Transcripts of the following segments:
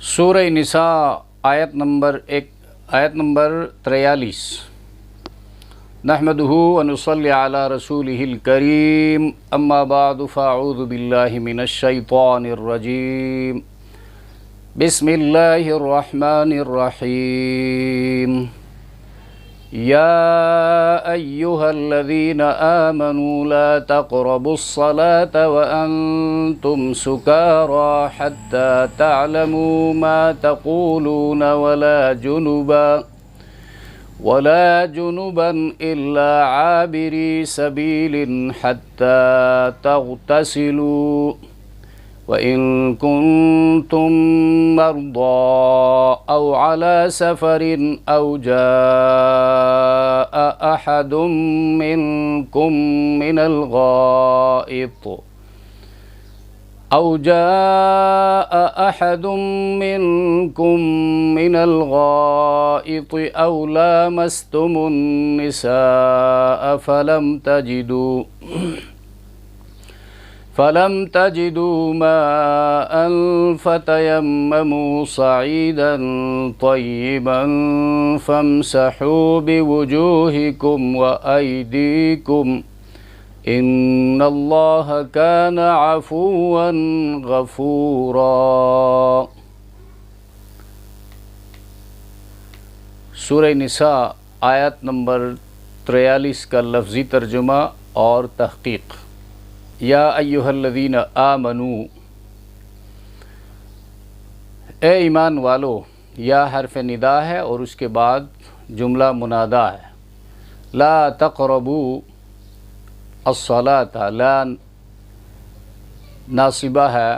سورہ نساء آیت نمبر 43۔ نحمدہ ونصلی علی رسولہ الکریم، اما بعد فاعوذ باللہ من الشیطان الرجیم، بسم اللہ الرحمن الرحیم۔ یا ایہا الذین آمنوا لا تقربوا الصلاة وانتم سکارى حتى تعلموا ما تقولون ولا جنبا إلا عابري سبيل حتى تغتسلوا وإن كنتم مرضى أو على سفر أو جاء أحد منكم من الغائط أو لامستم النساء فلم تجدوا ماء فتيمموا صعيدا طيبا فامسحوا بوجوهكم وأيديكم إن الله كان عفوا غفورا۔ سورہ نساء آیت نمبر 43 کا لفظی ترجمہ اور تحقیق۔ یا ایہا الذین آمنوا، اے ایمان والو، یا حرف ندا ہے اور اس کے بعد جملہ منادا ہے۔ لا تقربوا الصلاۃ، لا ناصبہ ہے،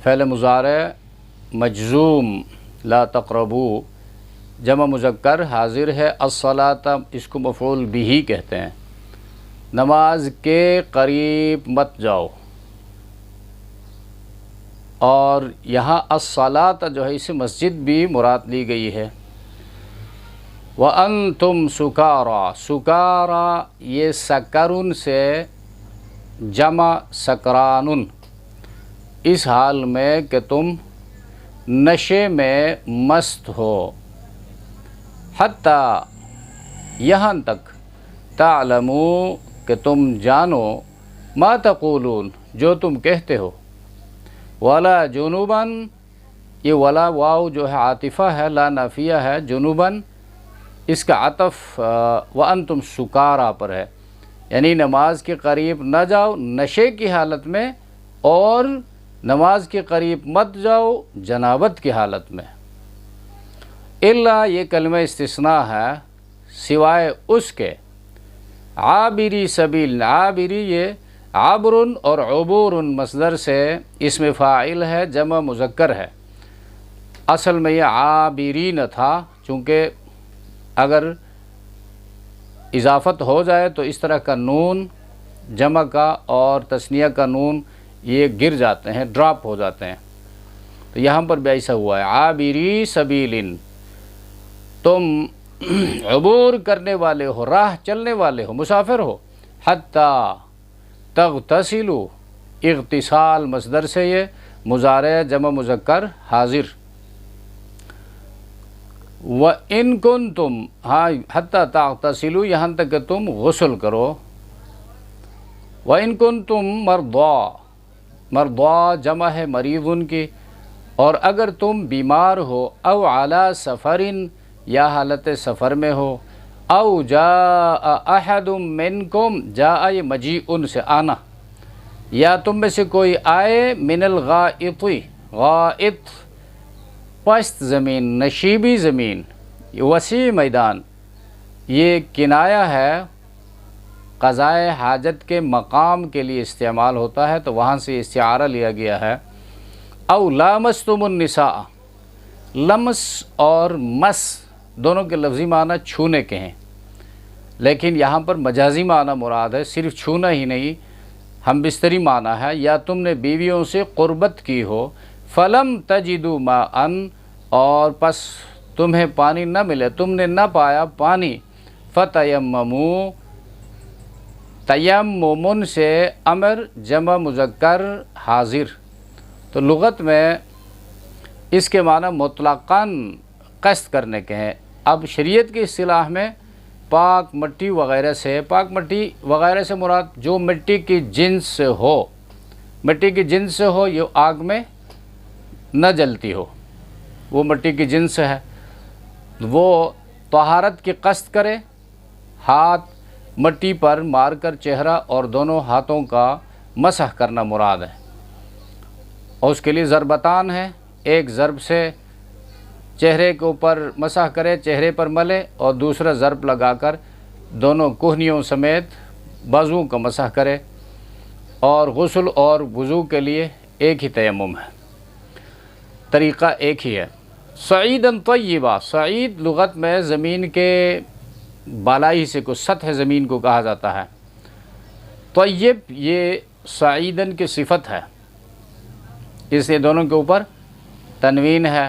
فعل مضارع مجزوم، لا تقربوا جمع مذکر حاضر ہے، الصلاۃ اس کو مفعول بہ کہتے ہیں، نماز کے قریب مت جاؤ۔ اور یہاں الصلاۃ جو ہے اسے مسجد بھی مراد لی گئی ہے۔ وَأَنْتُمْ سُكَارَى، سُكَارَى یہ سکرن سے جمع سکرانن، اس حال میں کہ تم نشے میں مست ہو، حتیٰ یہاں تک، تعلموا کہ تم جانو، ما تقولون جو تم کہتے ہو، ولا جنوباً یہ ولا واو جو ہے عاطفہ ہے، لا نافیہ ہے، جنوباً اس کا عطف وانتم سکارا پر ہے، یعنی نماز کے قریب نہ جاؤ نشے کی حالت میں، اور نماز کے قریب مت جاؤ جنابت کی حالت میں۔ الا یہ کلمہ استثناء ہے، سوائے اس کے، عابری سبیل، عابری یہ عبر اور عبور مصدر سے اسم فاعل ہے، جمع مذکر ہے، اصل میں یہ عابرین تھا، چونکہ اگر اضافت ہو جائے تو اس طرح کا نون جمع کا اور تثنیہ کا نون یہ گر جاتے ہیں، ڈراپ ہو جاتے ہیں، تو یہاں پر بھی ایسا ہوا ہے، عابری سبیل، تم عبور کرنے والے ہو، راہ چلنے والے ہو، مسافر ہو، حتیٰ تغتسلوا، اغتسال مصدر سے یہ مضارع جمع مذکر حاضر، وَإِن كُنتُم، ہاں حتیٰ تغتسلوا یہاں تک کہ تم غسل کرو، وَإِن كُنتُم مرضى جمع ہے مریضن کی، اور اگر تم بیمار ہو، او علی سفرن یا حالت سفر میں ہو، او جاء احد منکم، جاء یہ مجیء سے آنا، یا تم میں سے کوئی آئے، من الغائط، غائط پست زمین، نشیبی زمین، وسیع میدان، یہ کنایہ ہے، قضائے حاجت کے مقام کے لیے استعمال ہوتا ہے، تو وہاں سے استعارہ لیا گیا ہے۔ او لامستم النساء، لمس اور مس دونوں کے لفظی معنی چھونے کے ہیں، لیکن یہاں پر مجازی معنی مراد ہے، صرف چھونا ہی نہیں، ہم بستری معنی ہے، یا تم نے بیویوں سے قربت کی ہو، فلم تجدوا ماء، اور پس تمہیں پانی نہ ملے، تم نے نہ پایا پانی، فتیمموا، تیممن سے امر جمع مذکر حاضر، تو لغت میں اس کے معنی مطلقاً قصد کرنے کے ہیں۔ اب شریعت کی اصطلاح میں پاک مٹی وغیرہ سے، پاک مٹی وغیرہ سے مراد جو مٹی کی جنس سے ہو، مٹی کی جنس سے ہو، یہ آگ میں نہ جلتی ہو، وہ مٹی کی جنس ہے، وہ طہارت کی قصد کرے، ہاتھ مٹی پر مار کر چہرہ اور دونوں ہاتھوں کا مسح کرنا مراد ہے، اور اس کے لیے ضربتان ہے، ایک ضرب سے چہرے کے اوپر مسح کرے، چہرے پر ملے، اور دوسرا ضرب لگا کر دونوں کوہنیوں سمیت بازوؤں کا مسح کرے، اور غسل اور وضو کے لیے ایک ہی تیمم ہے، طریقہ ایک ہی ہے۔ صعیداً طیبہ، صعید لغت میں زمین کے بالائی حصے کو، سطح زمین کو کہا جاتا ہے، طیب یہ صعیداً کی صفت ہے، اس لیے دونوں کے اوپر تنوین ہے۔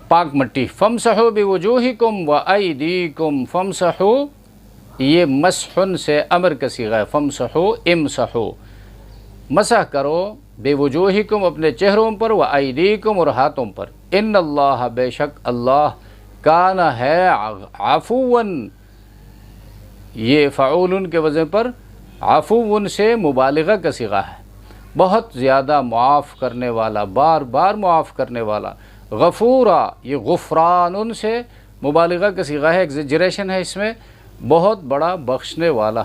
پاک مٹی، فامسحوا بوجوہکم وایدیکم، فامسحوا یہ مسحن سے امر کا صیغہ ہے، فامسحوا امسحوا، مسح کرو بوجوہکم اپنے چہروں پر، وایدیکم اور ہاتھوں پر، ان اللہ بے شک اللہ کان ہے عفواً، یہ فعول کے وزن پر عفو سے مبالغہ کا صیغہ ہے، بہت زیادہ معاف کرنے والا، بار بار معاف کرنے والا، غفورا یہ غفران سے مبالغہ کا صیغہ ہے، ایگزیجریشن ہے اس میں، بہت بڑا بخشنے والا۔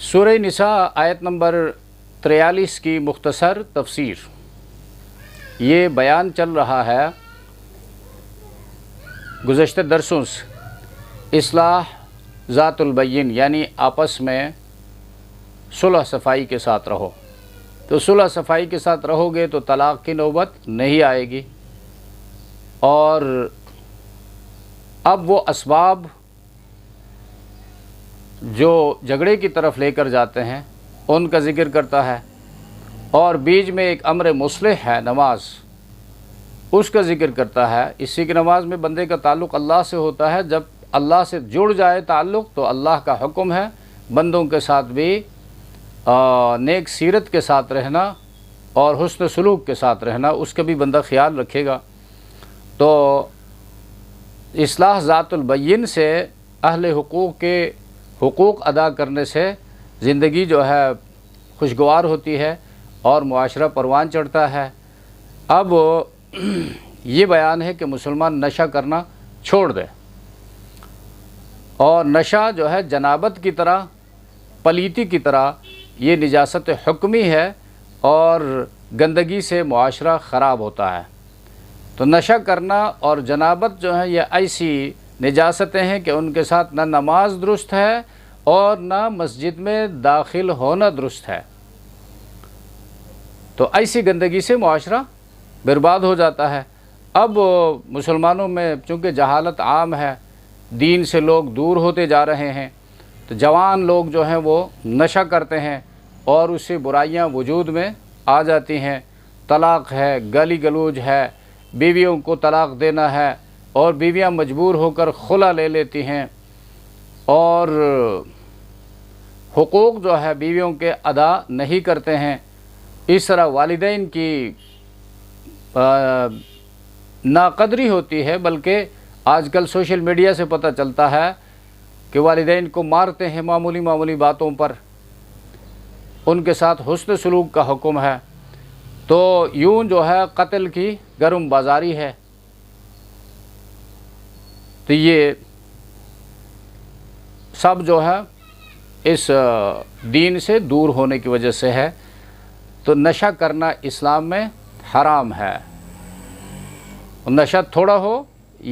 سورہ نساء آیت نمبر 43 کی مختصر تفسیر، یہ بیان چل رہا ہے گزشتہ درسوں سے، اصلاح ذات البین، یعنی آپس میں صلح صفائی کے ساتھ رہو، تو صلح صفائی کے ساتھ رہو گے تو طلاق کی نوبت نہیں آئے گی، اور اب وہ اسباب جو جھگڑے کی طرف لے کر جاتے ہیں ان کا ذکر کرتا ہے، اور بیچ میں ایک امر مصلح ہے نماز، اس کا ذکر کرتا ہے۔ اسی کی نماز میں بندے کا تعلق اللہ سے ہوتا ہے، جب اللہ سے جڑ جائے تعلق تو اللہ کا حکم ہے بندوں کے ساتھ بھی نیک سیرت کے ساتھ رہنا اور حسن سلوک کے ساتھ رہنا، اس کا بھی بندہ خیال رکھے گا۔ تو اصلاح ذات البین سے، اہل حقوق کے حقوق ادا کرنے سے زندگی جو ہے خوشگوار ہوتی ہے اور معاشرہ پروان چڑھتا ہے۔ اب یہ بیان ہے کہ مسلمان نشہ کرنا چھوڑ دے، اور نشہ جو ہے جنابت کی طرح، پلیتی کی طرح، یہ نجاست حکمی ہے اور گندگی سے معاشرہ خراب ہوتا ہے۔ تو نشہ کرنا اور جنابت جو ہے یہ ایسی نجاستیں ہیں کہ ان کے ساتھ نہ نماز درست ہے اور نہ مسجد میں داخل ہونا درست ہے، تو ایسی گندگی سے معاشرہ برباد ہو جاتا ہے۔ اب مسلمانوں میں چونکہ جہالت عام ہے، دین سے لوگ دور ہوتے جا رہے ہیں، تو جوان لوگ جو ہیں وہ نشہ کرتے ہیں اور اس سے برائیاں وجود میں آ جاتی ہیں، طلاق ہے، گالی گلوچ ہے، بیویوں کو طلاق دینا ہے، اور بیویاں مجبور ہو کر خلا لے لیتی ہیں، اور حقوق جو ہے بیویوں کے ادا نہیں کرتے ہیں۔ اس طرح والدین کی ناقدری ہوتی ہے، بلکہ آج کل سوشل میڈیا سے پتہ چلتا ہے کہ والدین کو مارتے ہیں معمولی معمولی باتوں پر، ان کے ساتھ حسن سلوک کا حکم ہے، تو یوں جو ہے قتل کی گرم بازاری ہے۔ تو یہ سب جو ہے اس دین سے دور ہونے کی وجہ سے ہے۔ تو نشہ کرنا اسلام میں حرام ہے، نشہ تھوڑا ہو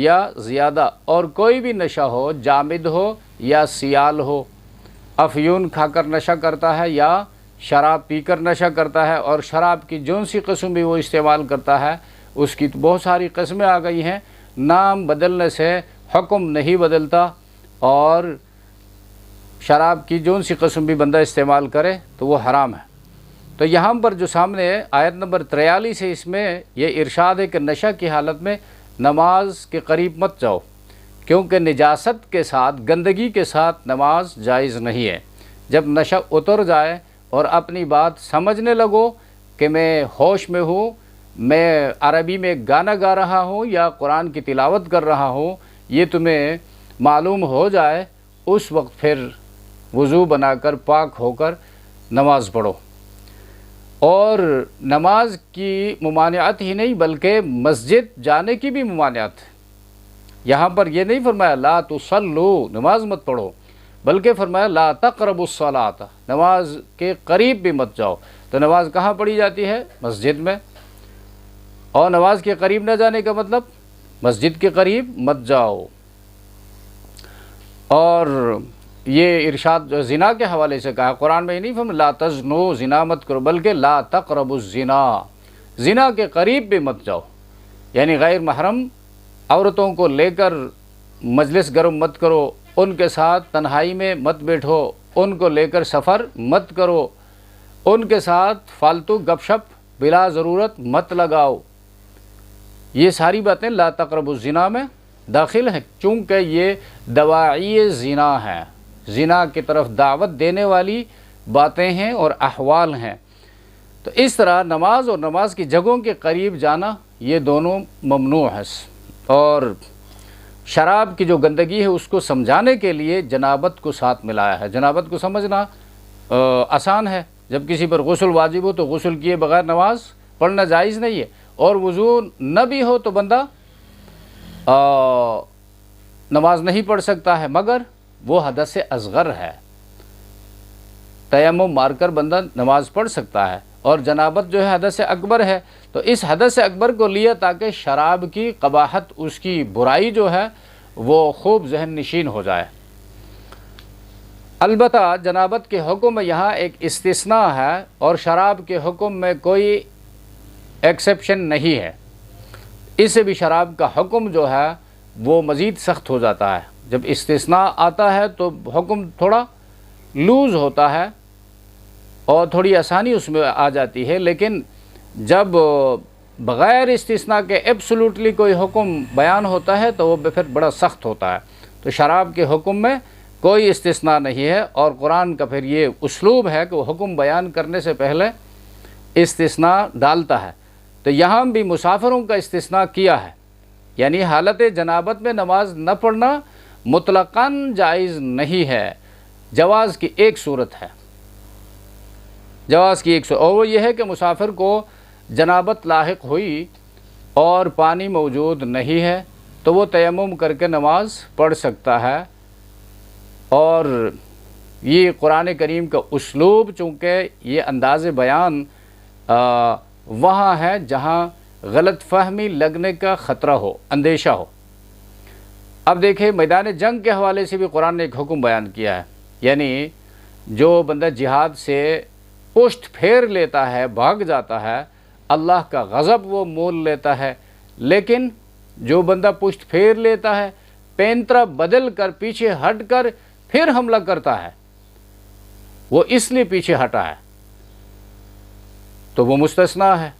یا زیادہ، اور کوئی بھی نشہ ہو، جامد ہو یا سیال ہو، افیون کھا کر نشہ کرتا ہے یا شراب پی کر نشہ کرتا ہے، اور شراب کی جون سی قسم بھی وہ استعمال کرتا ہے، اس کی تو بہت ساری قسمیں آ گئی ہیں، نام بدلنے سے حکم نہیں بدلتا، اور شراب کی جون سی قسم بھی بندہ استعمال کرے تو وہ حرام ہے۔ تو یہاں پر جو سامنے آیت نمبر 43 ہے، اس میں یہ ارشاد ہے کہ نشہ کی حالت میں نماز کے قریب مت جاؤ، کیونکہ نجاست کے ساتھ، گندگی کے ساتھ نماز جائز نہیں ہے۔ جب نشہ اتر جائے اور اپنی بات سمجھنے لگو کہ میں ہوش میں ہوں، میں عربی میں گانا گا رہا ہوں یا قرآن کی تلاوت کر رہا ہوں، یہ تمہیں معلوم ہو جائے، اس وقت پھر وضو بنا کر پاک ہو کر نماز پڑھو۔ اور نماز کی ممانعت ہی نہیں بلکہ مسجد جانے کی بھی ممانعت ہے۔ یہاں پر یہ نہیں فرمایا لا تصلوا، نماز مت پڑھو، بلکہ فرمایا لا تقربوا الصلاۃ، نماز کے قریب بھی مت جاؤ۔ تو نماز کہاں پڑھی جاتی ہے؟ مسجد میں، اور نماز کے قریب نہ جانے کا مطلب مسجد کے قریب مت جاؤ۔ اور یہ ارشاد جو زنا کے حوالے سے کہا، قرآن میں یہ نہیں فرمایا لا تزنوا، زنا مت کرو، بلکہ لا تقربوا الزنا، زنا کے قریب بھی مت جاؤ، یعنی غیر محرم عورتوں کو لے کر مجلس گرم مت کرو، ان کے ساتھ تنہائی میں مت بیٹھو، ان کو لے کر سفر مت کرو، ان کے ساتھ فالتو گپ شپ بلا ضرورت مت لگاؤ۔ یہ ساری باتیں لا تقربوا الزنا میں داخل ہیں، چونکہ یہ دواعی زنا ہیں، زنا کی طرف دعوت دینے والی باتیں ہیں اور احوال ہیں۔ تو اس طرح نماز اور نماز کی جگہوں کے قریب جانا یہ دونوں ممنوع ہے۔ اور شراب کی جو گندگی ہے اس کو سمجھانے کے لیے جنابت کو ساتھ ملایا ہے۔ جنابت کو سمجھنا آسان ہے، جب کسی پر غسل واجب ہو تو غسل کیے بغیر نماز پڑھنا جائز نہیں ہے، اور وضو نہ بھی ہو تو بندہ نماز نہیں پڑھ سکتا ہے، مگر وہ حدث اصغر ہے، تیمم مار کر بندہ نماز پڑھ سکتا ہے، اور جنابت جو ہے حدث اکبر ہے۔ تو اس حدث اکبر کو لیا تاکہ شراب کی قباحت، اس کی برائی جو ہے وہ خوب ذہن نشین ہو جائے۔ البتہ جنابت کے حکم میں یہاں ایک استثناء ہے، اور شراب کے حکم میں کوئی ایکسیپشن نہیں ہے۔ اس سے بھی شراب کا حکم جو ہے وہ مزید سخت ہو جاتا ہے۔ جب استثناء آتا ہے تو حکم تھوڑا لوز ہوتا ہے اور تھوڑی آسانی اس میں آ جاتی ہے، لیکن جب بغیر استثناء کے ایبسولوٹلی کوئی حکم بیان ہوتا ہے تو وہ پھر بڑا سخت ہوتا ہے۔ تو شراب کے حکم میں کوئی استثناء نہیں ہے، اور قرآن کا پھر یہ اسلوب ہے کہ وہ حکم بیان کرنے سے پہلے استثناء ڈالتا ہے۔ تو یہاں بھی مسافروں کا استثناء کیا ہے، یعنی حالت جنابت میں نماز نہ پڑھنا مطلقاً جائز نہیں ہے، جواز کی ایک صورت ہے، جواز کی ایک صورت، اور وہ یہ ہے کہ مسافر کو جنابت لاحق ہوئی اور پانی موجود نہیں ہے تو وہ تیمم کر کے نماز پڑھ سکتا ہے۔ اور یہ قرآن کریم کا اسلوب، چونکہ یہ انداز بیان وہاں ہے جہاں غلط فہمی لگنے کا خطرہ ہو، اندیشہ ہو۔ اب دیکھیں میدان جنگ کے حوالے سے بھی قرآن نے ایک حکم بیان کیا ہے، یعنی جو بندہ جہاد سے پشت پھیر لیتا ہے، بھاگ جاتا ہے، اللہ کا غضب وہ مول لیتا ہے، لیکن جو بندہ پشت پھیر لیتا ہے، پینترا بدل کر پیچھے ہٹ کر پھر حملہ کرتا ہے، وہ اس لیے پیچھے ہٹا ہے تو وہ مستثنیٰ ہے۔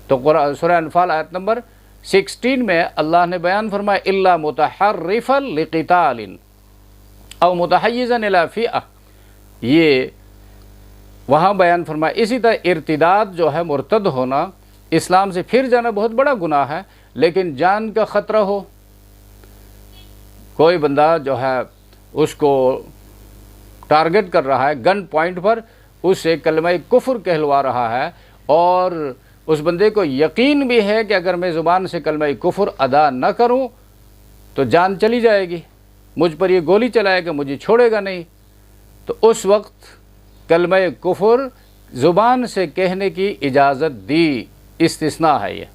تو سورہ انفال آیت نمبر 16 میں اللہ نے بیان فرمایا الا متحرفا لقتال او متحیزا الی فئہ، یہ وہاں بیان فرمایا۔ اسی طرح ارتداد جو ہے، مرتد ہونا، اسلام سے پھر جانا بہت بڑا گناہ ہے، لیکن جان کا خطرہ ہو، کوئی بندہ جو ہے اس کو ٹارگٹ کر رہا ہے، گن پوائنٹ پر اس سے کلمہ کفر کہلوا رہا ہے، اور اس بندے کو یقین بھی ہے کہ اگر میں زبان سے کلمہ کفر ادا نہ کروں تو جان چلی جائے گی، مجھ پر یہ گولی چلائے گا، مجھے چھوڑے گا نہیں، تو اس وقت کلمہ کفر زبان سے کہنے کی اجازت دی، استثناء ہے یہ۔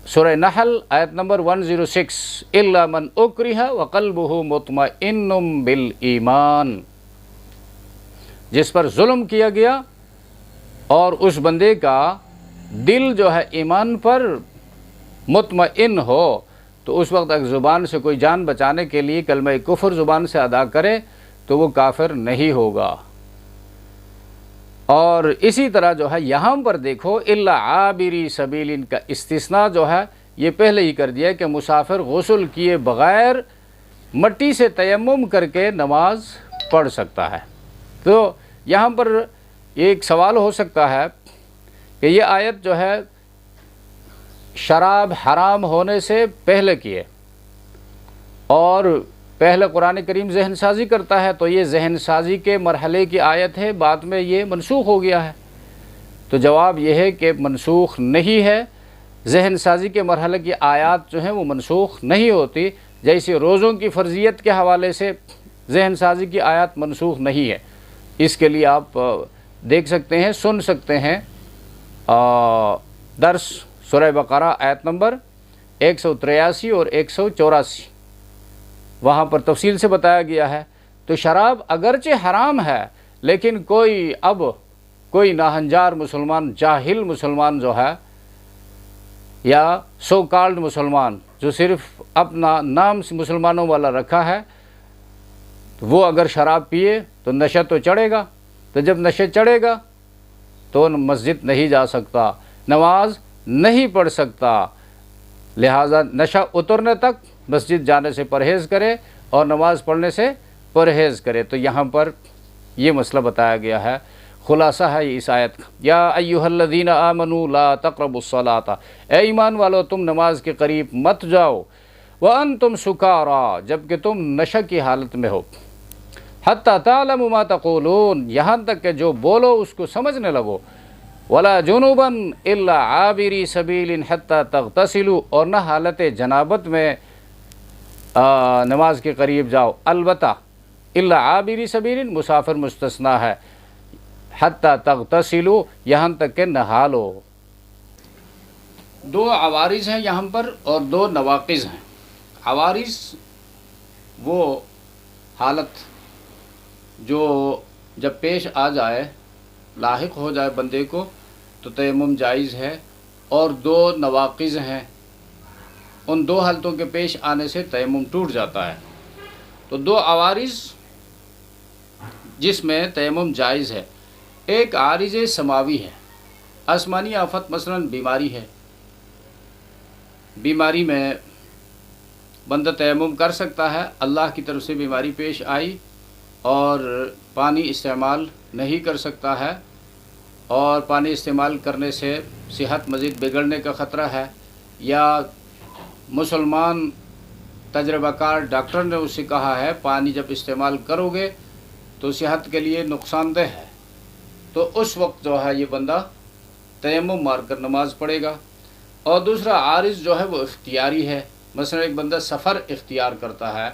سورہ نحل آیت نمبر 106 الا من اکرہ وقلبہ مطمئن بالایمان، جس پر ظلم کیا گیا اور اس بندے کا دل جو ہے ایمان پر مطمئن ہو تو اس وقت اگر زبان سے کوئی جان بچانے کے لیے کلمہ کفر زبان سے ادا کرے تو وہ کافر نہیں ہوگا۔ اور اسی طرح جو ہے یہاں پر دیکھو الا عابری سبیل کا استثناء جو ہے یہ پہلے ہی کر دیا کہ مسافر غسل کیے بغیر مٹی سے تیمم کر کے نماز پڑھ سکتا ہے۔ تو یہاں پر ایک سوال ہو سکتا ہے کہ یہ آیت جو ہے شراب حرام ہونے سے پہلے کی ہے اور پہلے قرآن کریم ذہن سازی کرتا ہے، تو یہ ذہن سازی کے مرحلے کی آیت ہے، بعد میں یہ منسوخ ہو گیا ہے۔ تو جواب یہ ہے کہ منسوخ نہیں ہے، ذہن سازی کے مرحلے کی آیات جو ہیں وہ منسوخ نہیں ہوتی، جیسے روزوں کی فرضیت کے حوالے سے ذہن سازی کی آیات منسوخ نہیں ہے۔ اس کے لیے آپ دیکھ سکتے ہیں، سن سکتے ہیں درس سورہ بقرہ آیت نمبر 183 اور 184، وہاں پر تفصیل سے بتایا گیا ہے۔ تو شراب اگرچہ حرام ہے لیکن کوئی ناہنجار مسلمان، جاہل مسلمان جو ہے یا سو کالڈ مسلمان جو صرف اپنا نام مسلمانوں والا رکھا ہے، وہ اگر شراب پیے تو نشہ تو چڑھے گا، تو جب نشہ چڑھے گا تو مسجد نہیں جا سکتا، نماز نہیں پڑھ سکتا، لہٰذا نشہ اترنے تک مسجد جانے سے پرہیز کرے اور نماز پڑھنے سے پرہیز کرے۔ تو یہاں پر یہ مسئلہ بتایا گیا ہے، خلاصہ ہے اس آیت کا، یا ایھا الذین آمنوا لا تقربوا الصلاۃ، اے ایمان والو تم نماز کے قریب مت جاؤ، وانتم سکارا، جبکہ تم نشہ کی حالت میں ہو، حتی تعلموا ما تقولون، یہاں تک کہ جو بولو اس کو سمجھنے لگو، ولا جنوبا الا عابری سبیل حتی تغتسلوا، اور نہ حالت جنابت میں نماز کے قریب جاؤ، البتہ الا عابری سبیل مسافر مستثنیٰ ہے، حتی تغتسلوا یہاں تک کہ نہا لو۔ دو عوارض ہیں یہاں پر اور دو نواقض ہیں۔ عوارض وہ حالت جو جب پیش آ جائے، لاحق ہو جائے بندے کو تو تیمم جائز ہے، اور دو نواقض ہیں، ان دو حالتوں کے پیش آنے سے تیمم ٹوٹ جاتا ہے۔ تو دو عوارض جس میں تیمم جائز ہے، ایک عارض سماوی ہے، آسمانی آفت مثلا بیماری ہے، بیماری میں بندہ تیمم کر سکتا ہے، اللہ کی طرف سے بیماری پیش آئی اور پانی استعمال نہیں کر سکتا ہے، اور پانی استعمال کرنے سے صحت مزید بگڑنے کا خطرہ ہے، یا مسلمان تجربہ کار ڈاکٹر نے اسے کہا ہے پانی جب استعمال کرو گے تو صحت کے لیے نقصان دہ ہے، تو اس وقت جو ہے یہ بندہ تیمم مار کر نماز پڑھے گا۔ اور دوسرا عارض جو ہے وہ اختیاری ہے، مثلا ایک بندہ سفر اختیار کرتا ہے،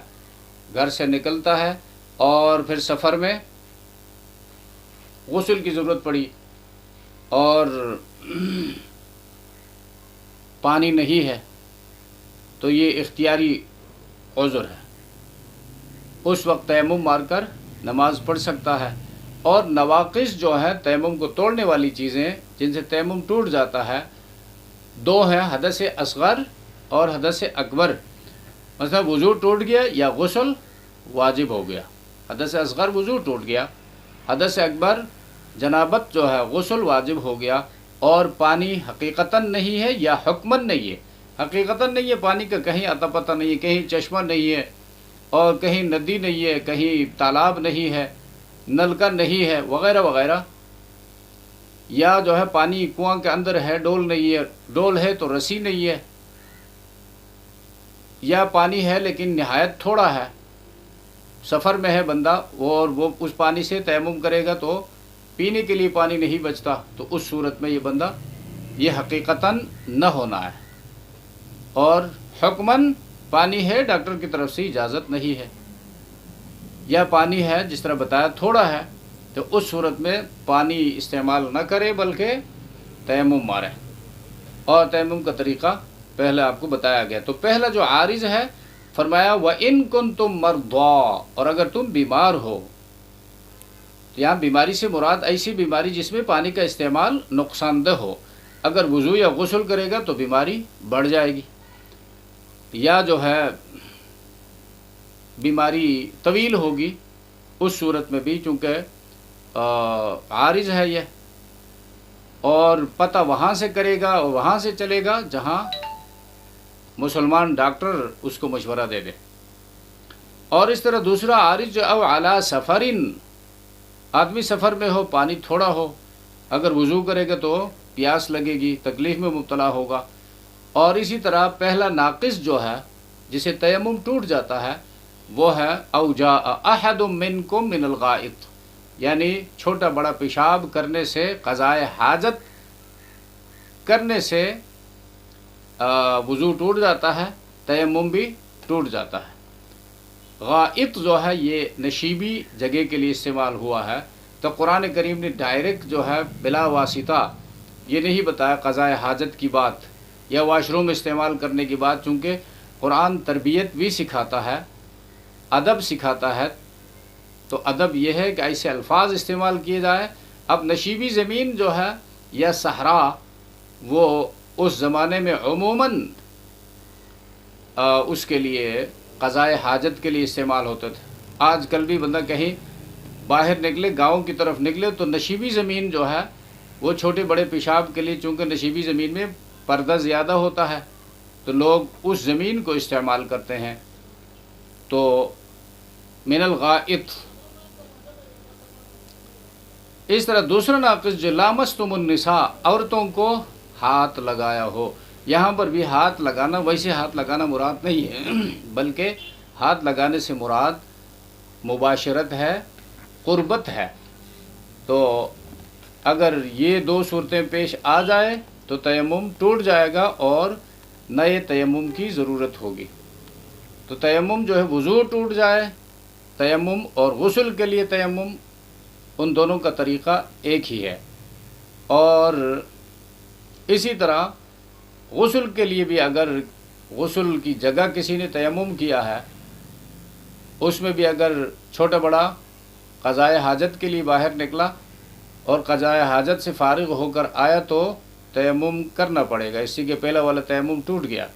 گھر سے نکلتا ہے اور پھر سفر میں غسل کی ضرورت پڑی اور پانی نہیں ہے، تو یہ اختیاری عذر ہے، اس وقت تیمم مار کر نماز پڑھ سکتا ہے۔ اور نواقص جو ہیں تیمم کو توڑنے والی چیزیں جن سے تیمم ٹوٹ جاتا ہے، دو ہیں، حدث اصغر اور حدث اکبر۔ مثلا وضو ٹوٹ گیا یا غسل واجب ہو گیا، حدث اصغر وضو ٹوٹ گیا، حدث اکبر جنابت جو ہے غسل واجب ہو گیا، اور پانی حقیقتاً نہیں ہے یا حکماً نہیں ہے، حقیقتاً نہیں ہے، پانی کا کہیں اتا پتہ نہیں ہے، کہیں چشمہ نہیں ہے اور کہیں ندی نہیں ہے، کہیں تالاب نہیں ہے، نلکا نہیں ہے، وغیرہ وغیرہ، یا جو ہے پانی کنواں کے اندر ہے، ڈول نہیں ہے، ڈول ہے تو رسی نہیں ہے، یا پانی ہے لیکن نہایت تھوڑا ہے، سفر میں ہے بندہ اور وہ اس پانی سے تیمم کرے گا تو پینے کے لیے پانی نہیں بچتا، تو اس صورت میں یہ بندہ یہ حقیقتاً نہ ہونا ہے، اور حکماً پانی ہے، ڈاکٹر کی طرف سے اجازت نہیں ہے، یا پانی ہے جس طرح بتایا تھوڑا ہے، تو اس صورت میں پانی استعمال نہ کرے بلکہ تیمم مارے، اور تیمم کا طریقہ پہلے آپ کو بتایا گیا۔ تو پہلا جو عارض ہے فرمایا وَإِن كُنتُم مَرْضَىٰ، اور اگر تم بیمار ہو، تو یہاں بیماری سے مراد ایسی بیماری جس میں پانی کا استعمال نقصان دہ ہو، اگر وضو یا غسل کرے گا تو بیماری بڑھ جائے گی، یا جو ہے بیماری طویل ہوگی، اس صورت میں بھی چونکہ عارض ہے یہ، اور پتہ وہاں سے کرے گا اور وہاں سے چلے گا جہاں مسلمان ڈاکٹر اس کو مشورہ دے دے۔ اور اس طرح دوسرا عارض جو او علی سفرن، آدمی سفر میں ہو، پانی تھوڑا ہو، اگر وضو کرے گا تو پیاس لگے گی، تکلیف میں مبتلا ہوگا۔ اور اسی طرح پہلا ناقص جو ہے جسے تیمم ٹوٹ جاتا ہے وہ ہے او جاء احد منکم من الغائط، یعنی چھوٹا بڑا پیشاب کرنے سے، قضائے حاجت کرنے سے وضو ٹوٹ جاتا ہے، تیمم بھی ٹوٹ جاتا ہے۔ غائط جو ہے یہ نشیبی جگہ کے لیے استعمال ہوا ہے، تو قرآن کریم نے ڈائریکٹ جو ہے بلا واسطہ یہ نہیں بتایا قضائے حاجت کی بات یا واش روم استعمال کرنے کی بات، چونکہ قرآن تربیت بھی سکھاتا ہے، ادب سکھاتا ہے، تو ادب یہ ہے کہ ایسے الفاظ استعمال کیے جائے۔ اب نشیبی زمین جو ہے یا صحرا، وہ اس زمانے میں عموماً اس کے لیے قضائے حاجت کے لیے استعمال ہوتے تھے۔ آج کل بھی بندہ کہیں باہر نکلے، گاؤں کی طرف نکلے، تو نشیبی زمین جو ہے وہ چھوٹے بڑے پیشاب کے لیے، چونکہ نشیبی زمین میں پردہ زیادہ ہوتا ہے تو لوگ اس زمین کو استعمال کرتے ہیں۔ تو من الغائط۔ اس طرح دوسرا ناقص جو لامستم النساء، عورتوں کو ہاتھ لگایا ہو، یہاں پر بھی ہاتھ لگانا ویسے ہاتھ لگانا مراد نہیں ہے، بلکہ ہاتھ لگانے سے مراد مباشرت ہے، قربت ہے۔ تو اگر یہ دو صورتیں پیش آ جائے تو تیمم ٹوٹ جائے گا اور نئے تیمم کی ضرورت ہوگی۔ تو تیمم جو ہے وضو ٹوٹ جائے، تیمم اور غسل کے لیے تیمم، ان دونوں کا طریقہ ایک ہی ہے۔ اور اسی طرح غسل کے لیے بھی اگر غسل کی جگہ کسی نے تیمم کیا ہے، اس میں بھی اگر چھوٹا بڑا قضائے حاجت کے لیے باہر نکلا اور قضائے حاجت سے فارغ ہو کر آیا تو تیمم کرنا پڑے گا، اسی کے پہلا والا تیمم ٹوٹ گیا۔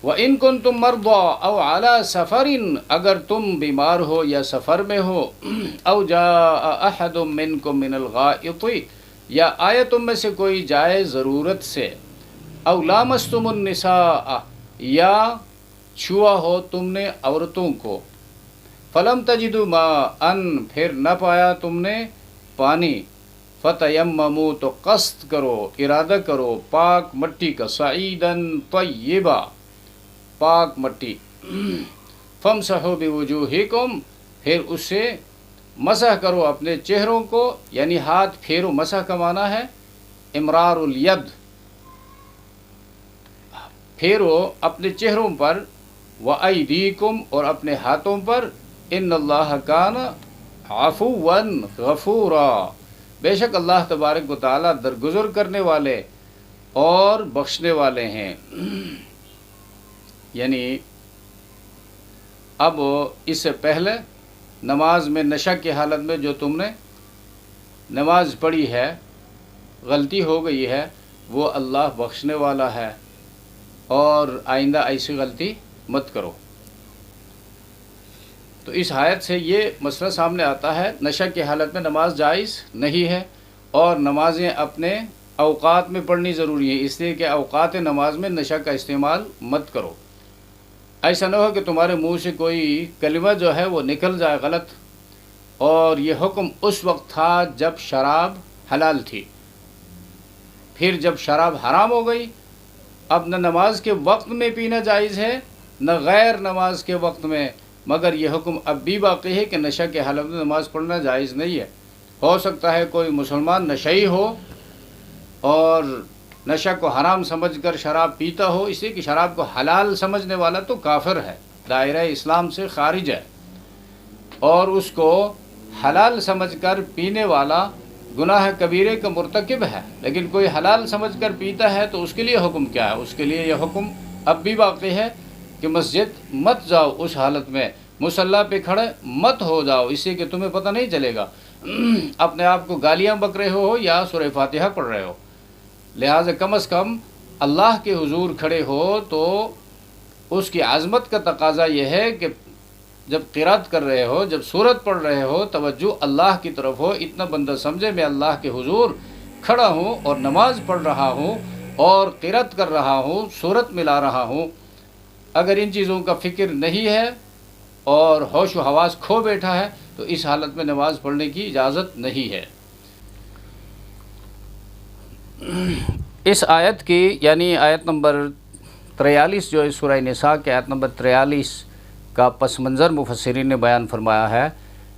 وَإِن كُنتُم مَّرْضَىٰ أَوْ عَلَىٰ سَفَرٍ، اگر تم بیمار ہو یا سفر میں ہو، أَوْ جَاءَ أَحَدٌ مِّنكُم مِّنَ الْغَائِطِ، یا آیا تم میں سے کوئی جائے ضرورت سے، أَوْ لَامَسْتُمُ النِّسَاءَ، یا چھوا ہو تم نے عورتوں کو، فَلَمْ تَجِدُوا مَاءً، پھر نہ پایا تم نے پانی، فَتَيَمَّمُوا، تو قصد کرو، ارادہ کرو پاک مٹی کا، صَعِيدًا طَيِّبًا، پاک مٹی، فَامْسَحُوا بِوُجُوهِكُمْ، پھر اس سے مسح کرو اپنے چہروں کو، یعنی ہاتھ پھیرو، مسح کا معنی ہے امرار الید، پھیرو اپنے چہروں پر، وَأَيْدِيكُمْ، اور اپنے ہاتھوں پر، إِنَّ اللَّهَ كَانَ عَفُوًّا غَفُورًا، بے شک اللہ تبارک و تعالیٰ درگزر کرنے والے اور بخشنے والے ہیں۔ یعنی اب اس سے پہلے نماز میں نشہ کی حالت میں جو تم نے نماز پڑھی ہے، غلطی ہو گئی ہے، وہ اللہ بخشنے والا ہے، اور آئندہ ایسی غلطی مت کرو۔ تو اس آیت سے یہ مسئلہ سامنے آتا ہے، نشہ کی حالت میں نماز جائز نہیں ہے، اور نمازیں اپنے اوقات میں پڑھنی ضروری ہے، اس لیے کہ اوقات نماز میں نشہ کا استعمال مت کرو۔ ایسا نہ ہو کہ تمہارے منہ سے کوئی کلمہ جو ہے وہ نکل جائے غلط، اور یہ حکم اس وقت تھا جب شراب حلال تھی، پھر جب شراب حرام ہو گئی، اب نہ نماز کے وقت میں پینا جائز ہے نہ غیر نماز کے وقت میں، مگر یہ حکم اب بھی باقی ہے کہ نشہ کے حالت میں نماز پڑھنا جائز نہیں ہے۔ ہو سکتا ہے کوئی مسلمان نشئی ہو اور نشہ کو حرام سمجھ کر شراب پیتا ہو، اس لیے کہ شراب کو حلال سمجھنے والا تو کافر ہے، دائرہ اسلام سے خارج ہے، اور اس کو حلال سمجھ کر پینے والا گناہ کبیرے کا مرتکب ہے، لیکن کوئی حلال سمجھ کر پیتا ہے تو اس کے لیے حکم کیا ہے؟ اس کے لیے یہ حکم اب بھی باقی ہے کہ مسجد مت جاؤ، اس حالت میں مصلی پہ کھڑے مت ہو جاؤ، اس سے کہ تمہیں پتہ نہیں چلے گا اپنے آپ کو گالیاں بک رہے ہو یا سورہ فاتحہ پڑھ رہے ہو۔ لہٰذا کم از کم اللہ کے حضور کھڑے ہو تو اس کی عظمت کا تقاضا یہ ہے کہ جب قرات کر رہے ہو، جب سورت پڑھ رہے ہو، توجہ اللہ کی طرف ہو، اتنا بندہ سمجھے میں اللہ کے حضور کھڑا ہوں اور نماز پڑھ رہا ہوں اور قرات کر رہا ہوں، سورت ملا رہا ہوں۔ اگر ان چیزوں کا فکر نہیں ہے اور ہوش و حواس کھو بیٹھا ہے تو اس حالت میں نماز پڑھنے کی اجازت نہیں ہے۔ اس آیت کی یعنی آیت نمبر 43 جو اس سورہ نساء کے آیت نمبر 43 کا پس منظر مفسرین نے بیان فرمایا ہے۔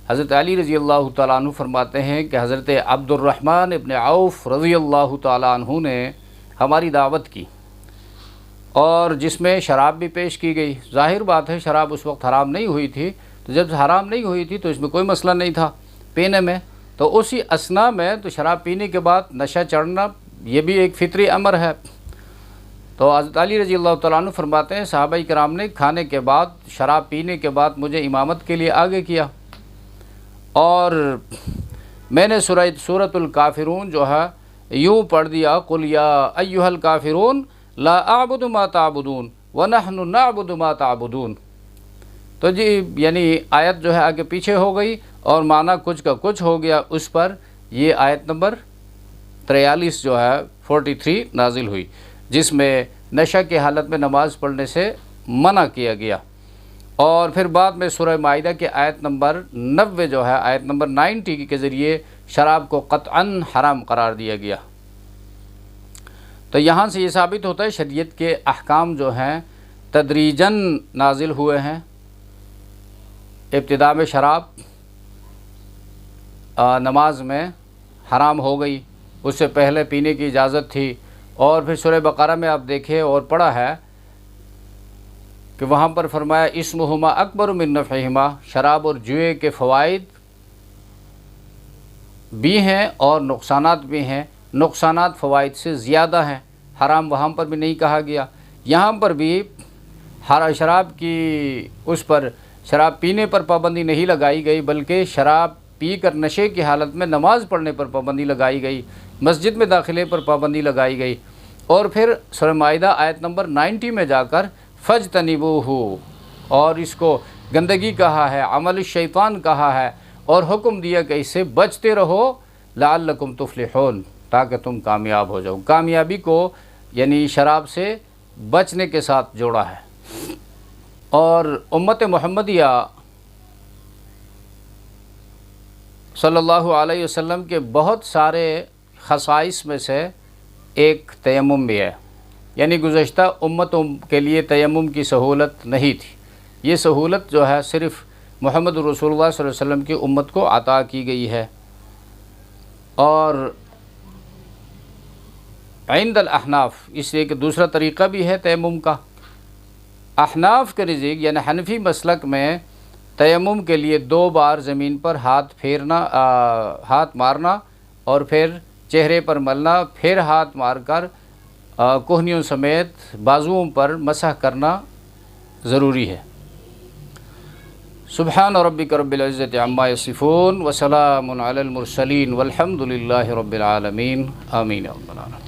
حضرت علی رضی اللہ تعالیٰ عنہ فرماتے ہیں کہ حضرت عبد الرحمن ابن عوف رضی اللہ تعالیٰ عنہ نے ہماری دعوت کی اور جس میں شراب بھی پیش کی گئی۔ ظاہر بات ہے شراب اس وقت حرام نہیں ہوئی تھی، تو جب حرام نہیں ہوئی تھی تو اس میں کوئی مسئلہ نہیں تھا پینے میں، تو اسی اثناء میں تو شراب پینے کے بعد نشہ چڑھنا یہ بھی ایک فطری امر ہے۔ تو حضرت علی رضی اللہ تعالیٰ عنہ فرماتے ہیں صحابہ کرام نے کھانے کے بعد، شراب پینے کے بعد مجھے امامت کے لیے آگے کیا اور میں نے سورۃ الکافرون جو ہے یوں پڑھ دیا، قل یا ایھا الکافرون لا اعبد ما تعبدون ونحن نعبد ما تعبدون۔ تو جی یعنی آیت جو ہے آگے پیچھے ہو گئی اور معنی کچھ کا کچھ ہو گیا، اس پر یہ آیت نمبر 43 جو ہے 43 نازل ہوئی، جس میں نشہ کی حالت میں نماز پڑھنے سے منع کیا گیا۔ اور پھر بعد میں سورہ مائدہ کے آیت نمبر 90 جو ہے آیت نمبر 90 کے ذریعے شراب کو قطعاً حرام قرار دیا گیا۔ تو یہاں سے یہ ثابت ہوتا ہے شریعت کے احکام جو ہیں تدریجاً نازل ہوئے ہیں۔ ابتدا میں شراب نماز میں حرام ہو گئی، اس سے پہلے پینے کی اجازت تھی، اور پھر سورہ بقرہ میں آپ دیکھیں اور پڑھا ہے کہ وہاں پر فرمایا اسمہما اکبر من نفعہما، شراب اور جوئے کے فوائد بھی ہیں اور نقصانات بھی ہیں، نقصانات فوائد سے زیادہ ہیں۔ حرام وہاں پر بھی نہیں کہا گیا، یہاں پر بھی شراب کی اس پر شراب پینے پر پابندی نہیں لگائی گئی، بلکہ شراب پی کر نشے کی حالت میں نماز پڑھنے پر پابندی لگائی گئی، مسجد میں داخلے پر پابندی لگائی گئی۔ اور پھر سورہ مائدہ آیت نمبر 90 میں جا کر فَاجْتَنِبُوهُ اور اس کو گندگی کہا ہے، عمل الشیطان کہا ہے، اور حکم دیا کہ اس سے بچتے رہو لعلکم تفلحون، تاکہ تم کامیاب ہو جاؤ۔ کامیابی کو یعنی شراب سے بچنے کے ساتھ جوڑا ہے۔ اور امت محمدیہ صلی اللہ علیہ وسلم کے بہت سارے خصائص میں سے ایک تیمم بھی ہے، یعنی گزشتہ امتوں کے لیے تیمم کی سہولت نہیں تھی، یہ سہولت جو ہے صرف محمد رسول اللہ صلی اللہ علیہ وسلم کی امت کو عطا کی گئی ہے۔ اور عند الاحناف اس لیے کہ دوسرا طریقہ بھی ہے تیمم کا، احناف کے نزدیک یعنی حنفی مسلک میں تیمم کے لیے 2 بار زمین پر ہاتھ مارنا اور پھر چہرے پر ملنا، پھر ہاتھ مار کر کوہنیوں سمیت بازوؤں پر مسح کرنا ضروری ہے۔ سبحان ربک رب العزت عما یصفون وسلام علی المرسلین والحمد للہ رب العالمین، آمین یا رب العالمین۔